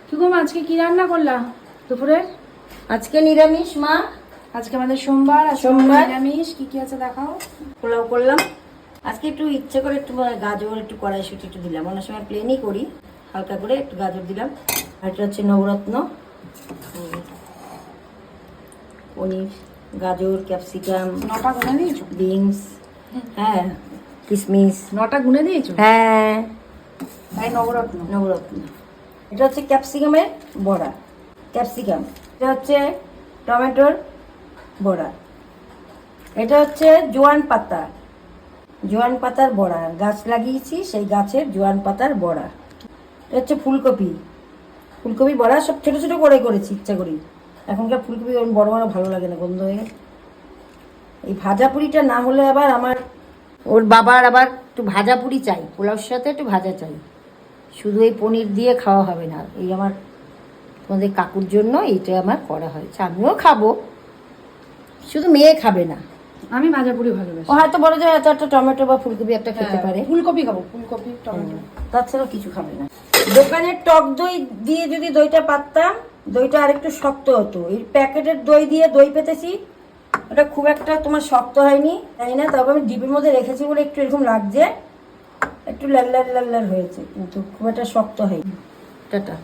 কি গো মা, আজকে কি রান্না করলাম দুপুরে? আজকে নিরামিষ মা। আজকে আমাদের সোমবার, আর সোমবার। নিরামিষ। কি কি আছে দেখাও। পোলাও করলাম আজকে, একটু ইচ্ছে করে একটু গাজর, একটু কড়াইশুঁটি একটু দিলাম। অনেক সময় প্লেনই করি, হালকা করে একটু গাজর দিলাম। আর এটা হচ্ছে নবরত্ন, পনির, গাজর, ক্যাপসিকাম, 9টা গুনে দিয়েছো? বিনস, হ্যাঁ, কিশমিশ। 9টা গুনে দিয়েছো? হ্যাঁ, তাই নবরত্ন। নবরত্ন। এটা হচ্ছে ক্যাপসিকামের বড়া, ক্যাপসিকাম। এটা হচ্ছে টমেটোর বড়া। এটা হচ্ছে জোয়ান পাতা, জোয়ান পাতার বড়া। গাছ লাগিয়েছি, সেই গাছের জোয়ান পাতার বড়া। এটা হচ্ছে ফুলকপি, ফুলকপি বড়া। সব ছোট ছোট করে করেছি ইচ্ছা করি। এখনকার ফুলকপি বড় বড় ভালো লাগে না, গন্ধ হয়ে। এই ভাজা পুরিটা না হলে আবার আমার, ওর বাবার আবার একটু ভাজা পুরি চাই, পোলাওর সাথে একটু ভাজা চাই। শুধু এই পনির দিয়ে খাওয়া হবে না। এই আমার তোমাদের কাকুর জন্য এইটা আমার করা হয়েছে। আমিও খাবো, শুধু মেয়ে খাবে না। আমি ভাজা পুরি ভালোবাসি। ও হয়তো বড় যে এত একটা টমেটো বা ফুলকপি একটা খেতে পারে। ফুলকপি খাবো, ফুলকপি টমেটো। তাছাড়া কিছু খাবে না। দোকানের টক দই দিয়ে যদি দইটা পাততাম, দইটা আরেকটু শক্ত হতো। এই প্যাকেটের দই দিয়ে দই পেতেছি, ওটা খুব একটা তোমার শক্ত হয়নি, তাই না? তবে আমি ডিপের মধ্যে রেখেছি বলে একটু এরকম লাগছে, একটু লাল লাল লাল লাল হয়েছে, কিন্তু খুব একটা শক্ত হয়নি। টাটা।